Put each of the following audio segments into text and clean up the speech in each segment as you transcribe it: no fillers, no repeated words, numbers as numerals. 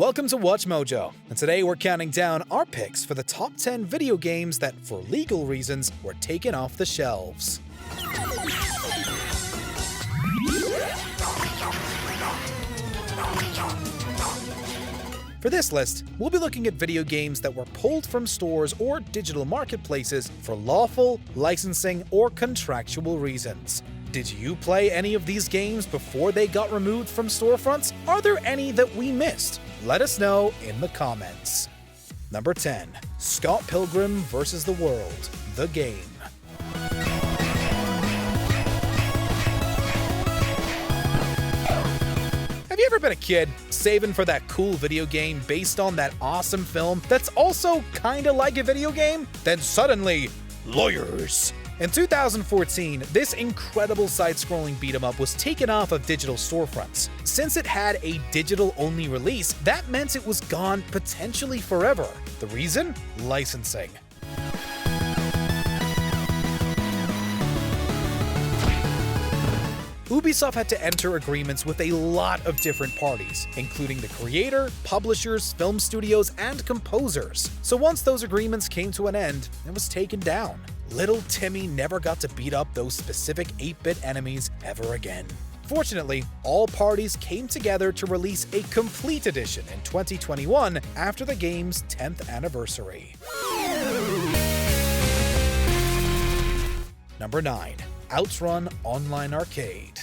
Welcome to WatchMojo, and today we're counting down our picks for the top 10 video games that, for legal reasons, were taken off the shelves. For this list, we'll be looking at video games that were pulled from stores or digital marketplaces for lawful, licensing, or contractual reasons. Did you play any of these games before they got removed from storefronts? Are there any that we missed? Let us know in the comments. Number 10. Scott Pilgrim vs. the World, the game. Have you ever been a kid saving for that cool video game based on that awesome film that's also kinda like a video game? Then suddenly, lawyers! In 2014, this incredible side-scrolling beat-em-up was taken off of digital storefronts. Since it had a digital-only release, that meant it was gone potentially forever. The reason? Licensing. Ubisoft had to enter agreements with a lot of different parties, including the creator, publishers, film studios, and composers. So once those agreements came to an end, it was taken down. Little Timmy never got to beat up those specific 8-bit enemies ever again. Fortunately, all parties came together to release a complete edition in 2021 after the game's 10th anniversary. Number 9. Outrun Online Arcade.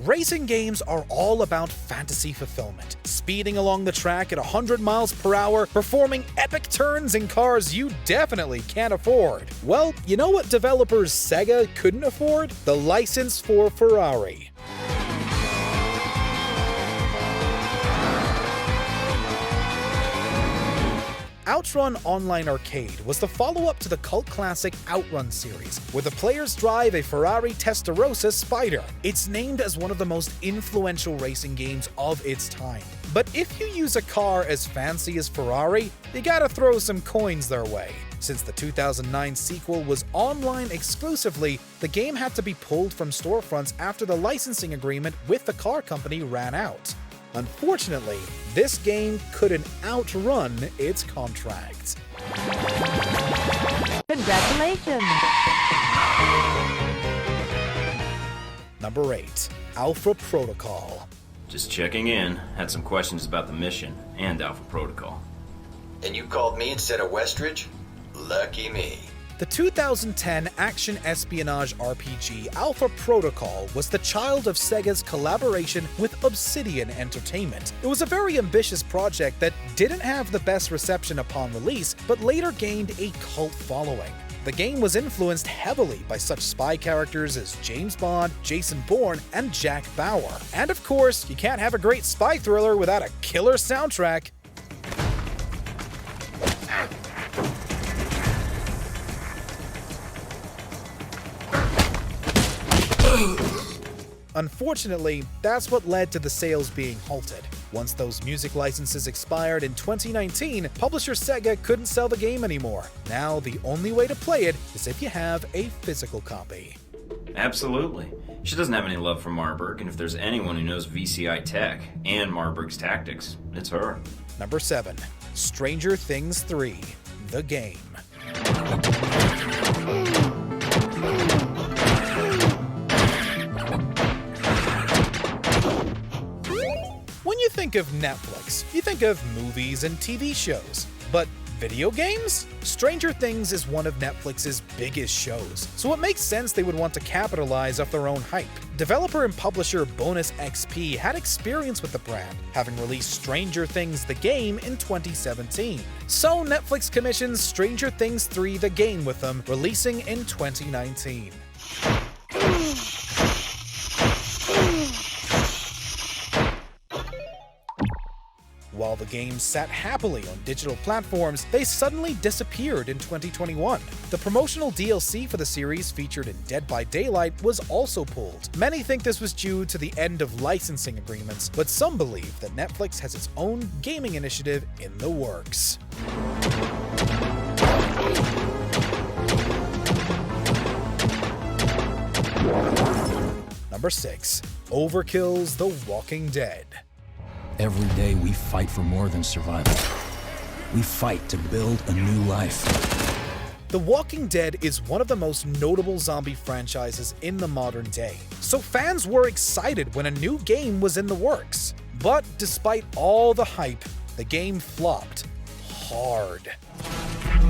Racing games are all about fantasy fulfillment, speeding along the track at 100 miles per hour, performing epic turns in cars you definitely can't afford. Well, you know what developers Sega couldn't afford? The license for Ferrari. Outrun Online Arcade was the follow-up to the cult classic Outrun series, where the players drive a Ferrari Testarossa Spider. It's named as one of the most influential racing games of its time. But if you use a car as fancy as Ferrari, you gotta throw some coins their way. Since the 2009 sequel was online exclusively, the game had to be pulled from storefronts after the licensing agreement with the car company ran out. Unfortunately, this game couldn't outrun its contract. Congratulations! Number 8. Alpha Protocol. Just checking in. Had some questions about the mission and Alpha Protocol. And you called me instead of Westridge? Lucky me. The 2010 action espionage RPG Alpha Protocol was the child of Sega's collaboration with Obsidian Entertainment. It was a very ambitious project that didn't have the best reception upon release, but later gained a cult following. The game was influenced heavily by such spy characters as James Bond, Jason Bourne, and Jack Bauer. And of course, you can't have a great spy thriller without a killer soundtrack. Unfortunately, that's what led to the sales being halted. Once those music licenses expired in 2019, publisher Sega couldn't sell the game anymore. Now, the only way to play it is if you have a physical copy. Absolutely. She doesn't have any love for Marburg, and if there's anyone who knows VCI tech and Marburg's tactics, it's her. Number 7. Stranger Things 3, the game. When you think of Netflix, you think of movies and TV shows. But video games? Stranger Things is one of Netflix's biggest shows, so it makes sense they would want to capitalize off their own hype. Developer and publisher Bonus XP had experience with the brand, having released Stranger Things the game in 2017. So Netflix commissions Stranger Things 3 the game with them, releasing in 2019. While the game sat happily on digital platforms, they suddenly disappeared in 2021. The promotional DLC for the series featured in Dead by Daylight was also pulled. Many think this was due to the end of licensing agreements, but some believe that Netflix has its own gaming initiative in the works. Number 6. Overkill's The Walking Dead. Every day we fight for more than survival. We fight to build a new life. The Walking Dead is one of the most notable zombie franchises in the modern day, so fans were excited when a new game was in the works. But despite all the hype, the game flopped hard.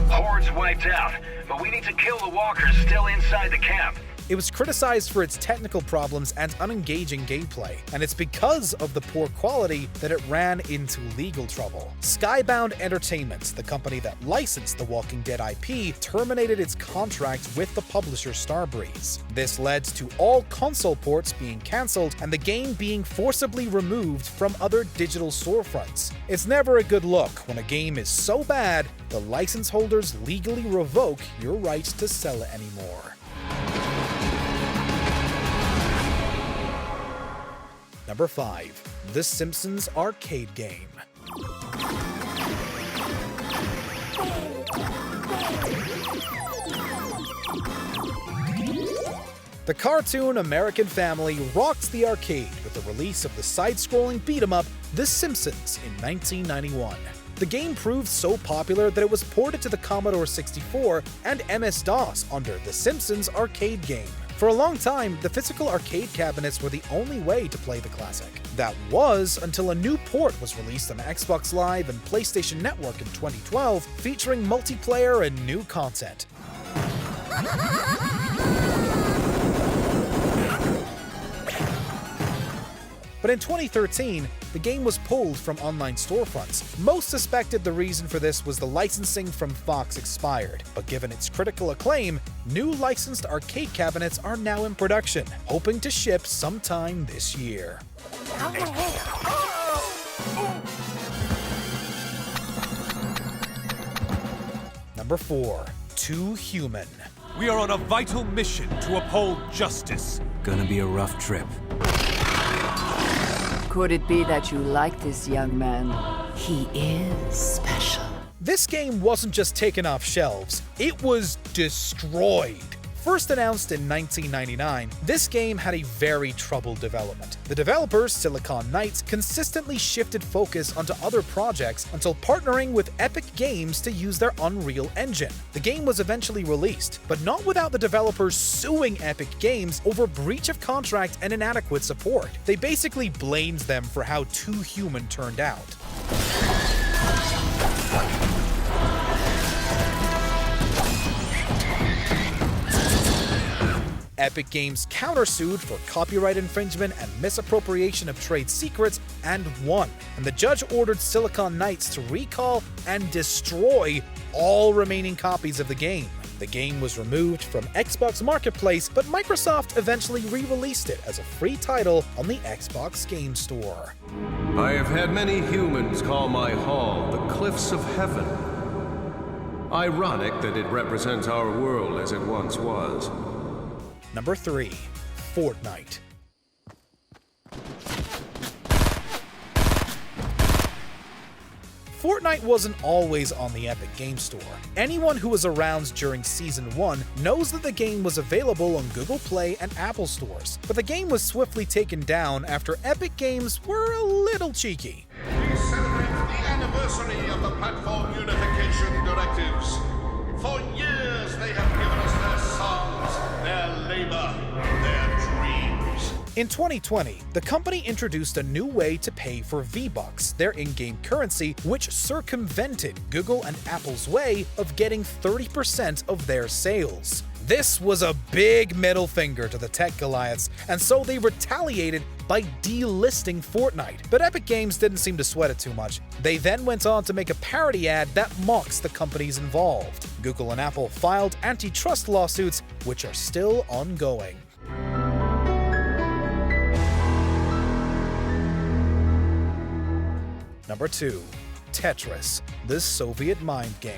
Horde's wiped out, but we need to kill the walkers still inside the camp. It was criticized for its technical problems and unengaging gameplay, and it's because of the poor quality that it ran into legal trouble. Skybound Entertainment, the company that licensed the Walking Dead IP, terminated its contract with the publisher Starbreeze. This led to all console ports being cancelled and the game being forcibly removed from other digital storefronts. It's never a good look when a game is so bad the license holders legally revoke your right to sell it anymore. Number 5. The Simpsons arcade game. The cartoon American Family rocked the arcade with the release of the side-scrolling beat-em-up The Simpsons in 1991. The game proved so popular that it was ported to the Commodore 64 and MS-DOS under The Simpsons arcade game. For a long time, the physical arcade cabinets were the only way to play the classic. That was until a new port was released on Xbox Live and PlayStation Network in 2012, featuring multiplayer and new content. But in 2013, the game was pulled from online storefronts. Most suspected the reason for this was the licensing from Fox expired, but given its critical acclaim, new licensed arcade cabinets are now in production, hoping to ship sometime this year. Number 4. Too Human. We are on a vital mission to uphold justice. Gonna be a rough trip. Could it be that you like this young man? He is special. This game wasn't just taken off shelves, it was destroyed. First announced in 1999, this game had a very troubled development. The developers, Silicon Knights, consistently shifted focus onto other projects until partnering with Epic Games to use their Unreal Engine. The game was eventually released, but not without the developers suing Epic Games over breach of contract and inadequate support. They basically blamed them for how Too Human turned out. Epic Games countersued for copyright infringement and misappropriation of trade secrets and won, and the judge ordered Silicon Knights to recall and destroy all remaining copies of the game. The game was removed from Xbox Marketplace, but Microsoft eventually re-released it as a free title on the Xbox Game Store. I have had many humans call my hall the Cliffs of Heaven. Ironic that it represents our world as it once was. Number 3. Fortnite. Fortnite wasn't always on the Epic Game Store. Anyone who was around during Season 1 knows that the game was available on Google Play and Apple stores, but the game was swiftly taken down after Epic Games were a little cheeky. We celebrate the anniversary of the platform unification directives. For years they have given us their songs, their labor, their dreams. In 2020, the company introduced a new way to pay for V-Bucks, their in-game currency, which circumvented Google and Apple's way of getting 30% of their sales. This was a big middle finger to the tech Goliaths, and so they retaliated by delisting Fortnite. But Epic Games didn't seem to sweat it too much. They then went on to make a parody ad that mocks the companies involved. Google and Apple filed antitrust lawsuits, which are still ongoing. Number 2. Tetris, the Soviet mind game.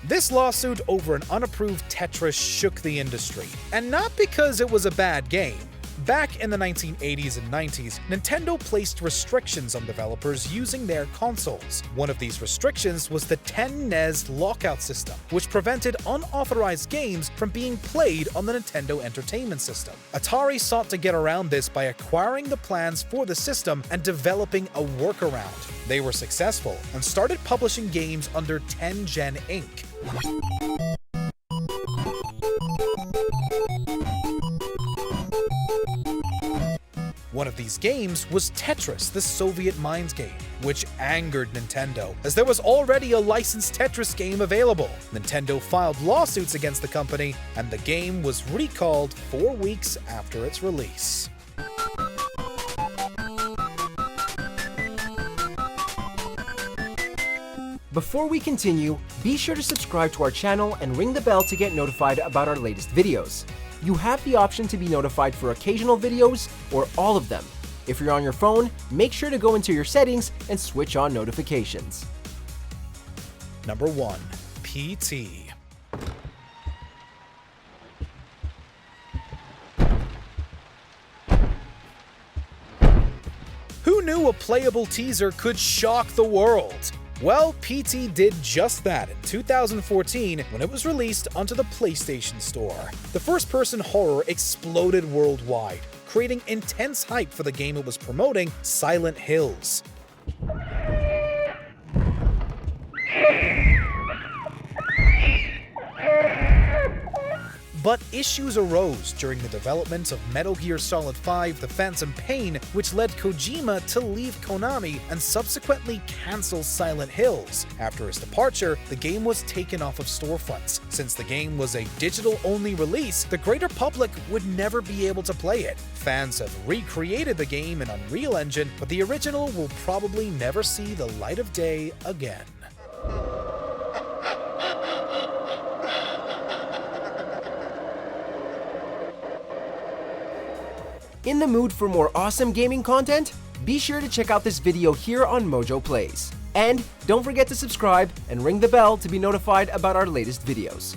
This lawsuit over an unapproved Tetris shook the industry, and not because it was a bad game. Back in the 1980s and 90s, Nintendo placed restrictions on developers using their consoles. One of these restrictions was the 10 NES lockout system, which prevented unauthorized games from being played on the Nintendo Entertainment System. Atari sought to get around this by acquiring the plans for the system and developing a workaround. They were successful and started publishing games under 10 Gen Inc. One of these games was Tetris, the Soviet Mines game, which angered Nintendo, as there was already a licensed Tetris game available. Nintendo filed lawsuits against the company, and the game was recalled 4 weeks after its release. Before we continue, be sure to subscribe to our channel and ring the bell to get notified about our latest videos. You have the option to be notified for occasional videos or all of them. If you're on your phone, make sure to go into your settings and switch on notifications. Number 1. PT. Who knew a playable teaser could shock the world? Well, PT did just that in 2014 when it was released onto the PlayStation Store. The first-person horror exploded worldwide, creating intense hype for the game it was promoting, Silent Hills. But issues arose during the development of Metal Gear Solid 5: The Phantom Pain, which led Kojima to leave Konami and subsequently cancel Silent Hills. After his departure, the game was taken off of storefronts. Since the game was a digital-only release, the greater public would never be able to play it. Fans have recreated the game in Unreal Engine, but the original will probably never see the light of day again. In the mood for more awesome gaming content? Be sure to check out this video here on Mojo Plays. And don't forget to subscribe and ring the bell to be notified about our latest videos.